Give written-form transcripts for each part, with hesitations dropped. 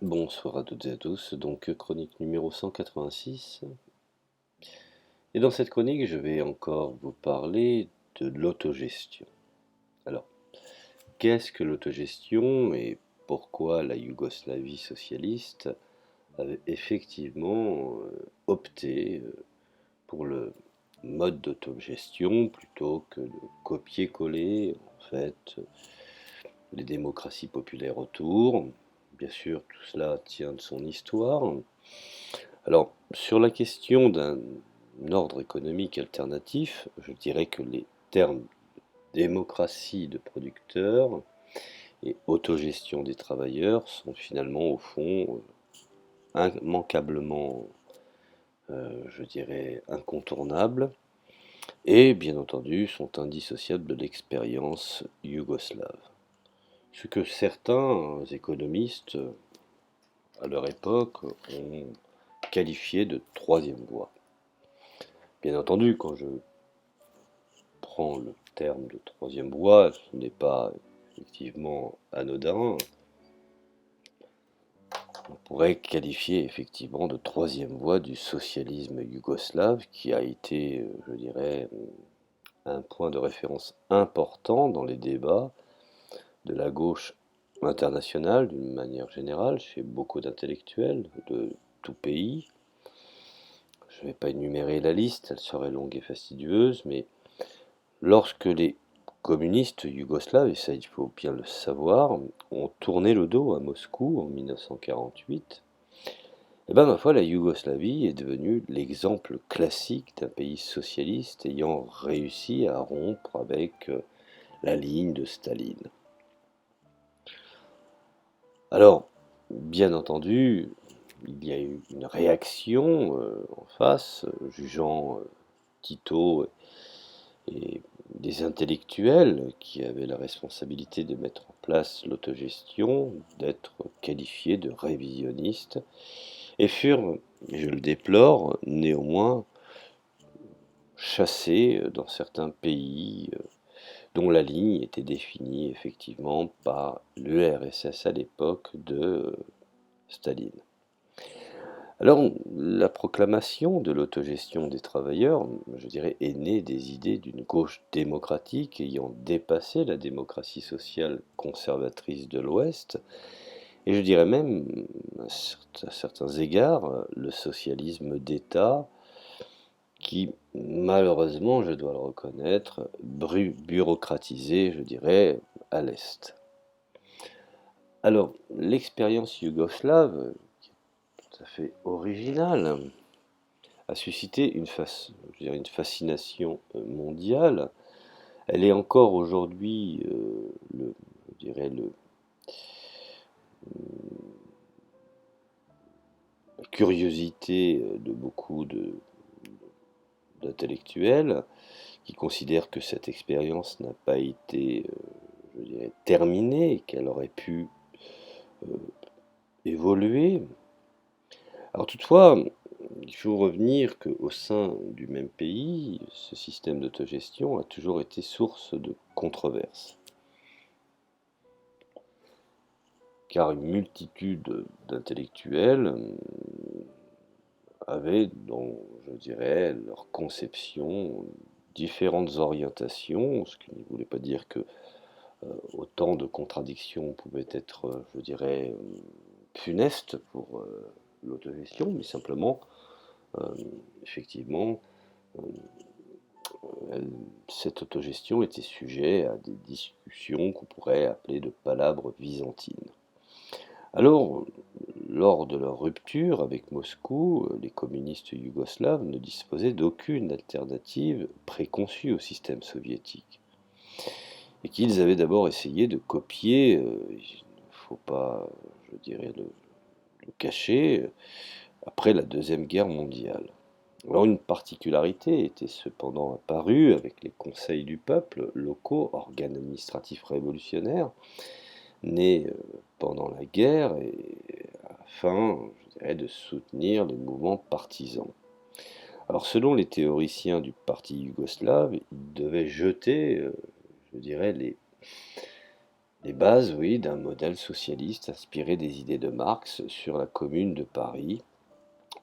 Bonsoir à toutes et à tous, donc chronique numéro 186. Et dans cette chronique, je vais encore vous parler de l'autogestion. Alors, qu'est-ce que l'autogestion et pourquoi la Yougoslavie socialiste avait effectivement opté pour le mode d'autogestion plutôt que de copier-coller en fait les démocraties populaires autour. Bien sûr, tout cela tient de son histoire. Alors, sur la question d'un ordre économique alternatif, je dirais que les termes démocratie de producteurs et autogestion des travailleurs sont finalement au fond immanquablement, je dirais, incontournables et bien entendu sont indissociables de l'expérience yougoslave. Ce que certains économistes à leur époque ont qualifié de troisième voie. Bien entendu, quand je prends le terme de troisième voie, ce n'est pas effectivement anodin. On pourrait qualifier effectivement de troisième voie du socialisme yougoslave qui a été, je dirais, un point de référence important dans les débats de la gauche internationale d'une manière générale, chez beaucoup d'intellectuels de tout pays. Je ne vais pas énumérer la liste, elle serait longue et fastidieuse, mais lorsque les communistes yougoslaves, et ça il faut bien le savoir, ont tourné le dos à Moscou en 1948, et ben ma foi la Yougoslavie est devenue l'exemple classique d'un pays socialiste ayant réussi à rompre avec la ligne de Staline. Alors, bien entendu, il y a eu une réaction en face, jugeant Tito et des intellectuels qui avaient la responsabilité de mettre en place l'autogestion, d'être qualifiés de révisionnistes, et furent, je le déplore, néanmoins chassés dans certains pays dont la ligne était définie effectivement par l'URSS à l'époque de Staline. Alors, la proclamation de l'autogestion des travailleurs, je dirais, est née des idées d'une gauche démocratique ayant dépassé la démocratie sociale conservatrice de l'Ouest, et je dirais même, à certains égards, le socialisme d'État qui, malheureusement, je dois le reconnaître, bureaucratisé, je dirais, à l'Est. Alors, l'expérience yougoslave, tout à fait originale, a suscité je dirais une fascination mondiale. Elle est encore aujourd'hui, je dirais, la curiosité de beaucoup d'intellectuels qui considèrent que cette expérience n'a pas été, je dirais, terminée, qu'elle aurait pu euh, évoluer. Alors toutefois, il faut revenir qu'au sein du même pays, ce système d'autogestion a toujours été source de controverses, car une multitude d'intellectuels avaient dans, je dirais, leur conception différentes orientations, ce qui ne voulait pas dire que autant de contradictions pouvaient être, je dirais, funestes pour l'autogestion, mais simplement, euh, effectivement, euh, cette autogestion était sujet à des discussions qu'on pourrait appeler de palabres byzantines. Alors, lors de leur rupture avec Moscou, les communistes yougoslaves ne disposaient d'aucune alternative préconçue au système soviétique. Et qu'ils avaient d'abord essayé de copier, il ne faut pas, je dirais, le cacher, après la Deuxième Guerre mondiale. Alors une particularité était cependant apparue avec les conseils du peuple locaux, organes administratifs révolutionnaires, nés pendant la guerre et afin, je dirais, de soutenir les mouvements partisans. Alors selon les théoriciens du parti yougoslave, ils devaient jeter, je dirais, Les bases, oui, d'un modèle socialiste inspiré des idées de Marx sur la Commune de Paris,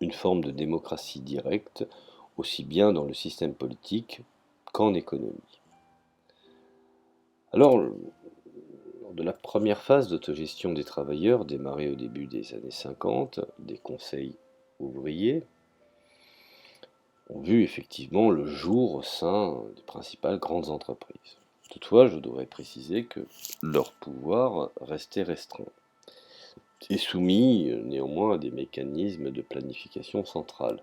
une forme de démocratie directe, aussi bien dans le système politique qu'en économie. Alors, lors de la première phase d'autogestion des travailleurs, démarrée au début des années 50, des conseils ouvriers ont vu effectivement le jour au sein des principales grandes entreprises. Toutefois, je devrais préciser que leur pouvoir restait restreint et soumis néanmoins à des mécanismes de planification centrale.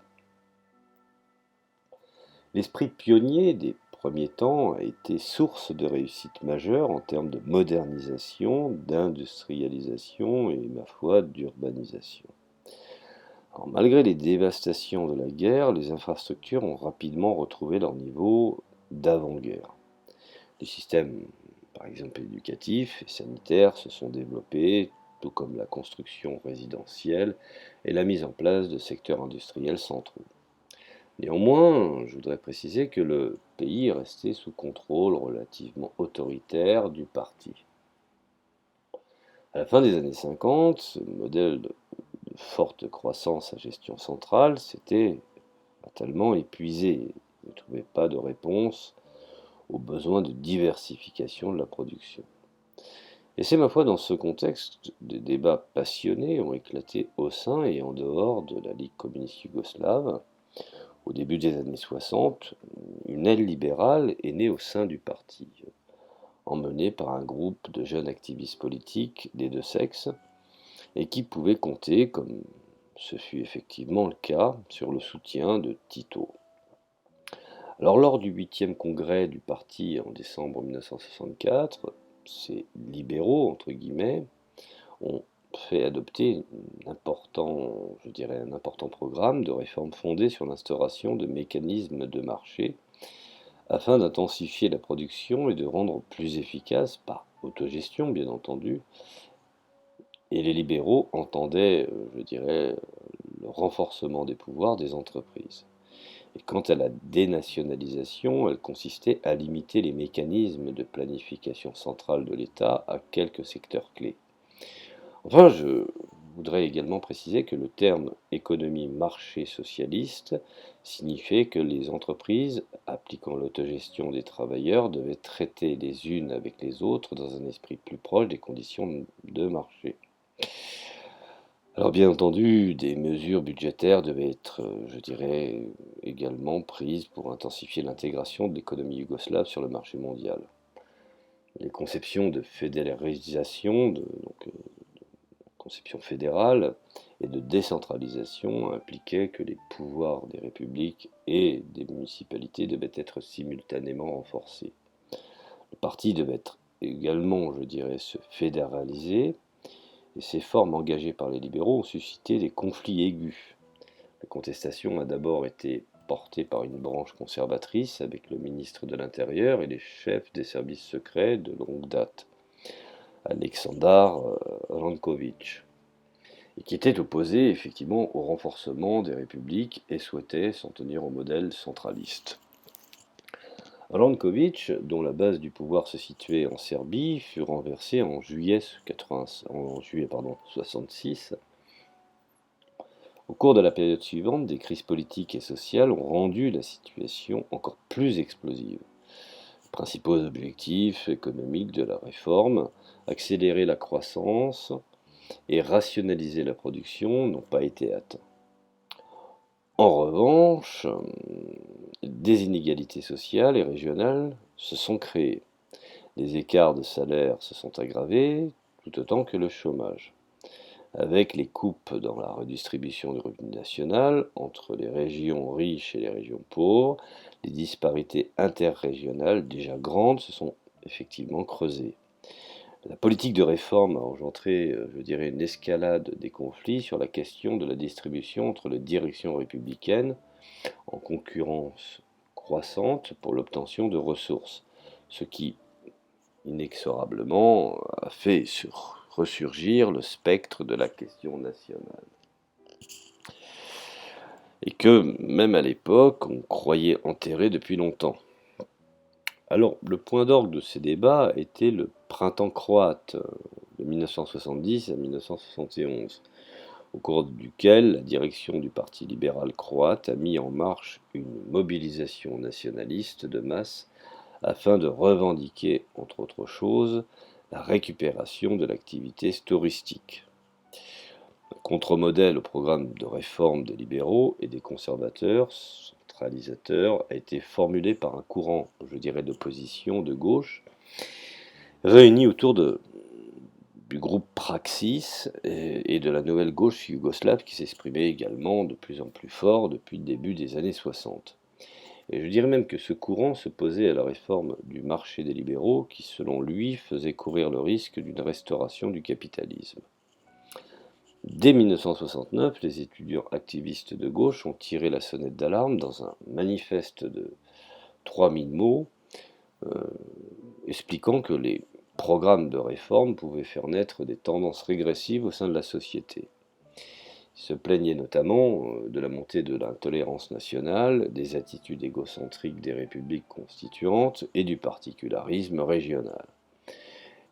L'esprit pionnier des premiers temps a été source de réussite majeure en termes de modernisation, d'industrialisation et, ma foi, d'urbanisation. Alors, malgré les dévastations de la guerre, les infrastructures ont rapidement retrouvé leur niveau d'avant-guerre. Les systèmes, par exemple éducatifs et sanitaires, se sont développés, tout comme la construction résidentielle et la mise en place de secteurs industriels centraux. Néanmoins, je voudrais préciser que le pays est resté sous contrôle relativement autoritaire du parti. À la fin des années 50, ce modèle de forte croissance à gestion centrale s'était fatalement épuisé. Il ne trouvait pas de réponse aux besoins de diversification de la production. Et c'est ma foi dans ce contexte que des débats passionnés ont éclaté au sein et en dehors de la Ligue communiste yougoslave. Au début des années 60, une aile libérale est née au sein du parti, emmenée par un groupe de jeunes activistes politiques des deux sexes, et qui pouvait compter, comme ce fut effectivement le cas, sur le soutien de Tito. Alors lors du 8e congrès du parti en décembre 1964, ces libéraux, entre guillemets, ont fait adopter un important programme de réforme fondé sur l'instauration de mécanismes de marché afin d'intensifier la production et de rendre plus efficace, par autogestion bien entendu, et les libéraux entendaient, le renforcement des pouvoirs des entreprises. Et quant à la dénationalisation, elle consistait à limiter les mécanismes de planification centrale de l'État à quelques secteurs clés. Enfin, je voudrais également préciser que le terme économie marché socialiste signifiait que les entreprises, appliquant l'autogestion des travailleurs, devaient traiter les unes avec les autres dans un esprit plus proche des conditions de marché. Alors bien entendu, des mesures budgétaires devaient être, également prises pour intensifier l'intégration de l'économie yougoslave sur le marché mondial. Les conceptions de fédéralisation, conception fédérale et de décentralisation impliquaient que les pouvoirs des républiques et des municipalités devaient être simultanément renforcés. Le parti devait être également, se fédéraliser, et ces formes engagées par les libéraux ont suscité des conflits aigus. La contestation a d'abord été portée par une branche conservatrice avec le ministre de l'Intérieur et les chefs des services secrets de longue date, Aleksandar Ranković, et qui était opposé effectivement au renforcement des républiques et souhaitait s'en tenir au modèle centraliste. Ranković, dont la base du pouvoir se situait en Serbie, fut renversé en juillet 1966. Au cours de la période suivante, des crises politiques et sociales ont rendu la situation encore plus explosive. Les principaux objectifs économiques de la réforme, accélérer la croissance et rationaliser la production, n'ont pas été atteints. En revanche, des inégalités sociales et régionales se sont créées. Les écarts de salaire se sont aggravés, tout autant que le chômage. Avec les coupes dans la redistribution du revenu national entre les régions riches et les régions pauvres, les disparités interrégionales déjà grandes se sont effectivement creusées. La politique de réforme a engendré, une escalade des conflits sur la question de la distribution entre les directions républicaines, en concurrence croissante pour l'obtention de ressources, ce qui, inexorablement, a fait ressurgir le spectre de la question nationale. Et que, même à l'époque, on croyait enterré depuis longtemps. Alors, le point d'orgue de ces débats était le printemps croate de 1970 à 1971, au cours duquel la direction du Parti libéral croate a mis en marche une mobilisation nationaliste de masse afin de revendiquer, entre autres choses, la récupération de l'activité touristique. Un contre-modèle au programme de réforme des libéraux et des conservateurs centralisateurs a été formulé par un courant, je dirais, d'opposition de gauche, réuni autour du groupe Praxis et de la nouvelle gauche yougoslave qui s'exprimait également de plus en plus fort depuis le début des années 60. Et je dirais même que ce courant s'opposait à la réforme du marché des libéraux qui, selon lui, faisait courir le risque d'une restauration du capitalisme. Dès 1969, les étudiants activistes de gauche ont tiré la sonnette d'alarme dans un manifeste de 3000 mots expliquant que les programmes de réforme pouvaient faire naître des tendances régressives au sein de la société. Ils se plaignaient notamment de la montée de l'intolérance nationale, des attitudes égocentriques des républiques constituantes et du particularisme régional.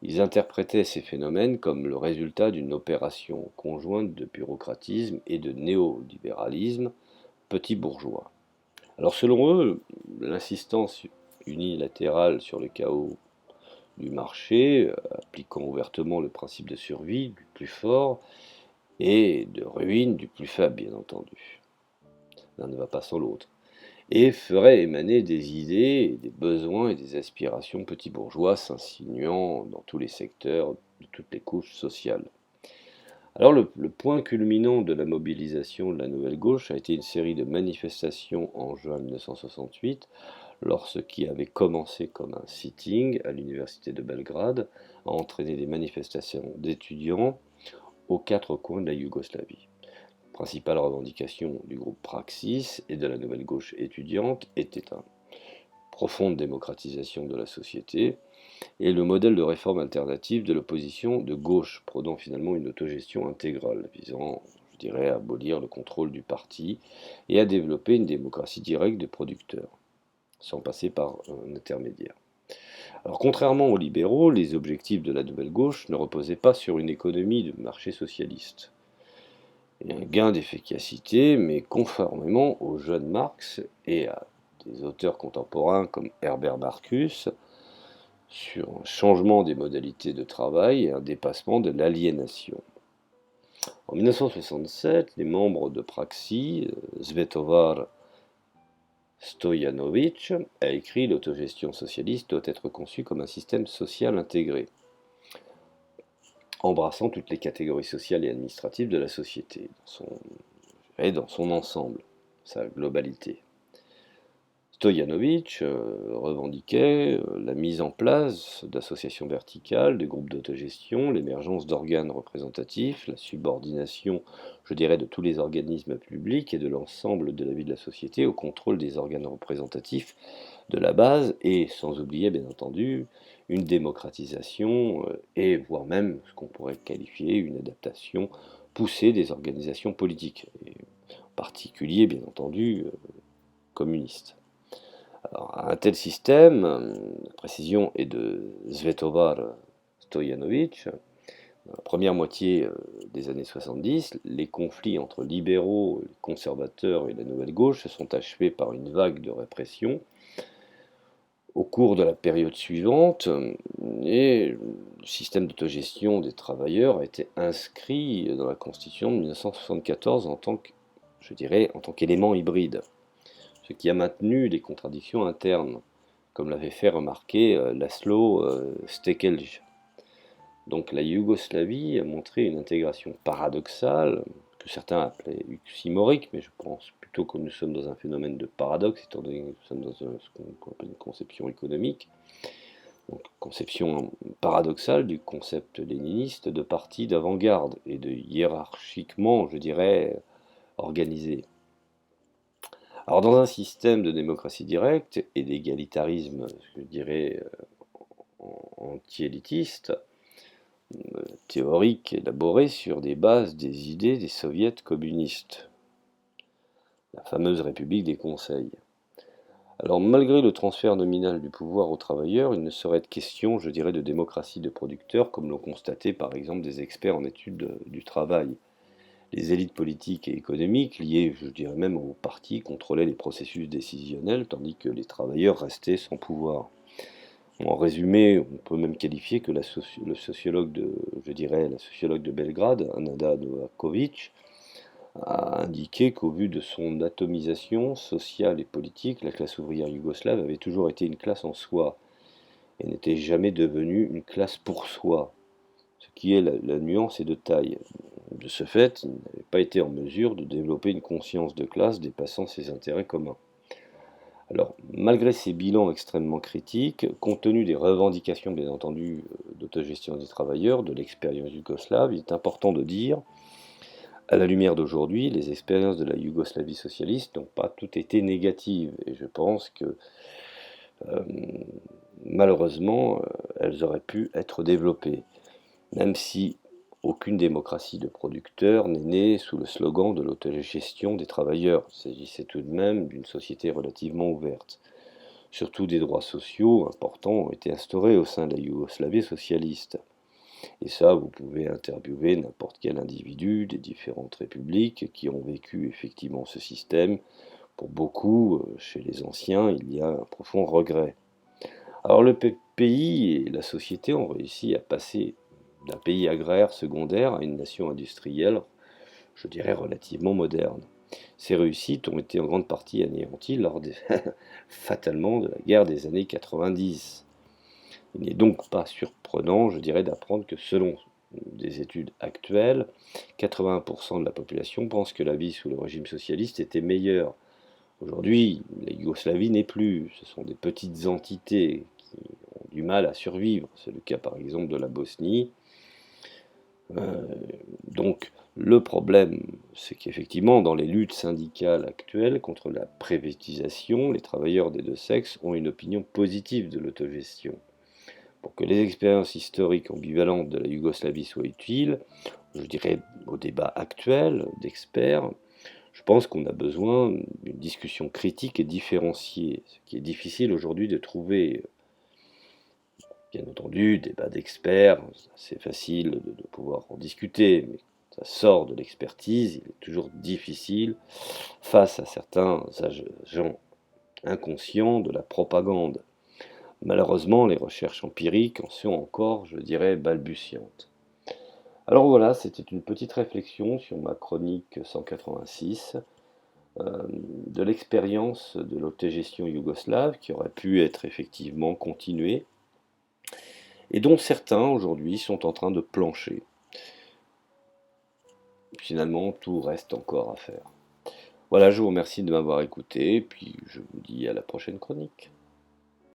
Ils interprétaient ces phénomènes comme le résultat d'une opération conjointe de bureaucratisme et de néolibéralisme petit bourgeois. Alors selon eux, l'insistance unilatérale sur le chaos du marché, appliquant ouvertement le principe de survie du plus fort et de ruine du plus faible, bien entendu. L'un ne va pas sans l'autre. Et ferait émaner des idées, des besoins et des aspirations petits bourgeois s'insinuant dans tous les secteurs, de toutes les couches sociales. Alors le point culminant de la mobilisation de la nouvelle gauche a été une série de manifestations en juin 1968, lorsque qui avait commencé comme un sitting à l'université de Belgrade, a entraîné des manifestations d'étudiants aux quatre coins de la Yougoslavie. La principale revendication du groupe Praxis et de la nouvelle gauche étudiante était une profonde démocratisation de la société et le modèle de réforme alternative de l'opposition de gauche, prônant finalement une autogestion intégrale, visant, je dirais, à abolir le contrôle du parti et à développer une démocratie directe des producteurs, sans passer par un intermédiaire. Alors contrairement aux libéraux, les objectifs de la nouvelle gauche ne reposaient pas sur une économie de marché socialiste et un gain d'efficacité, mais conformément aux jeunes Marx et à des auteurs contemporains comme Herbert Marcuse, sur un changement des modalités de travail et un dépassement de l'aliénation. En 1967, les membres de Praxis, Svetovar Stojanovic, a écrit «L'autogestion socialiste doit être conçue comme un système social intégré, embrassant toutes les catégories sociales et administratives de la société, dans son ensemble, sa globalité». Stojanovic revendiquait la mise en place d'associations verticales, de groupes d'autogestion, l'émergence d'organes représentatifs, la subordination, je dirais, de tous les organismes publics et de l'ensemble de la vie de la société au contrôle des organes représentatifs de la base, et sans oublier, bien entendu, une démocratisation et voire même ce qu'on pourrait qualifier une adaptation poussée des organisations politiques, et en particulier, bien entendu, communistes. Alors, un tel système, la précision est de Svetovar Stojanovic, dans la première moitié des années 70, les conflits entre libéraux, conservateurs et la nouvelle gauche se sont achevés par une vague de répression au cours de la période suivante, et le système d'autogestion des travailleurs a été inscrit dans la Constitution de 1974 en tant que, je dirais, en tant qu'élément hybride, ce qui a maintenu les contradictions internes, comme l'avait fait remarquer Laszlo Stekelj. Donc la Yougoslavie a montré une intégration paradoxale, que certains appelaient oxymorique, mais je pense plutôt que nous sommes dans un phénomène de paradoxe, étant donné que nous sommes dans ce qu'on appelle une conception économique, donc conception paradoxale du concept léniniste de parti d'avant-garde et de hiérarchiquement, je dirais, organisé. Alors dans un système de démocratie directe et d'égalitarisme, je dirais, anti-élitiste, théorique élaboré sur des bases des idées des soviets communistes, la fameuse République des conseils. Alors, malgré le transfert nominal du pouvoir aux travailleurs, il ne saurait être question, je dirais, de démocratie de producteurs, comme l'ont constaté par exemple des experts en études du travail. Les élites politiques et économiques, liées, je dirais même aux partis, contrôlaient les processus décisionnels, tandis que les travailleurs restaient sans pouvoir. En résumé, on peut même qualifier que le sociologue je dirais, la sociologue de Belgrade, Nada Novakovic, a indiqué qu'au vu de son atomisation sociale et politique, la classe ouvrière yougoslave avait toujours été une classe en soi et n'était jamais devenue une classe pour soi, ce qui est la nuance est de taille. De ce fait, il n'avait pas été en mesure de développer une conscience de classe dépassant ses intérêts communs. Alors, malgré ces bilans extrêmement critiques, compte tenu des revendications bien entendu d'autogestion des travailleurs, de l'expérience yougoslave, il est important de dire, à la lumière d'aujourd'hui, les expériences de la Yougoslavie socialiste n'ont pas toutes été négatives, et je pense que euh, malheureusement, elles auraient pu être développées, même si aucune démocratie de producteurs n'est née sous le slogan de l'autogestion des travailleurs. Il s'agissait tout de même d'une société relativement ouverte. Surtout des droits sociaux importants ont été instaurés au sein de la Yougoslavie socialiste. Et ça, vous pouvez interviewer n'importe quel individu des différentes républiques qui ont vécu effectivement ce système. Pour beaucoup, chez les anciens, il y a un profond regret. Alors le pays et la société ont réussi à passer d'un pays agraire secondaire à une nation industrielle, je dirais relativement moderne. Ces réussites ont été en grande partie anéanties fatalement de la guerre des années 90. Il n'est donc pas surprenant, je dirais, d'apprendre que selon des études actuelles, 80% de la population pense que la vie sous le régime socialiste était meilleure. Aujourd'hui, la Yougoslavie n'est plus, ce sont des petites entités qui ont du mal à survivre. C'est le cas par exemple de la Bosnie. Euh, donc le problème, c'est qu'effectivement, dans les luttes syndicales actuelles contre la privatisation, les travailleurs des deux sexes ont une opinion positive de l'autogestion. Pour que les expériences historiques ambivalentes de la Yougoslavie soient utiles, je dirais au débat actuel d'experts, je pense qu'on a besoin d'une discussion critique et différenciée, ce qui est difficile aujourd'hui de trouver. Bien entendu, débat d'experts, c'est facile de pouvoir en discuter, mais ça sort de l'expertise, il est toujours difficile, face à certains agents inconscients de la propagande. Malheureusement, les recherches empiriques en sont encore, je dirais, balbutiantes. Alors voilà, c'était une petite réflexion sur ma chronique 186 de l'expérience de l'autogestion yougoslave qui aurait pu être effectivement continuée et dont certains aujourd'hui sont en train de plancher. Finalement, tout reste encore à faire. Voilà, je vous remercie de m'avoir écouté, puis je vous dis à la prochaine chronique.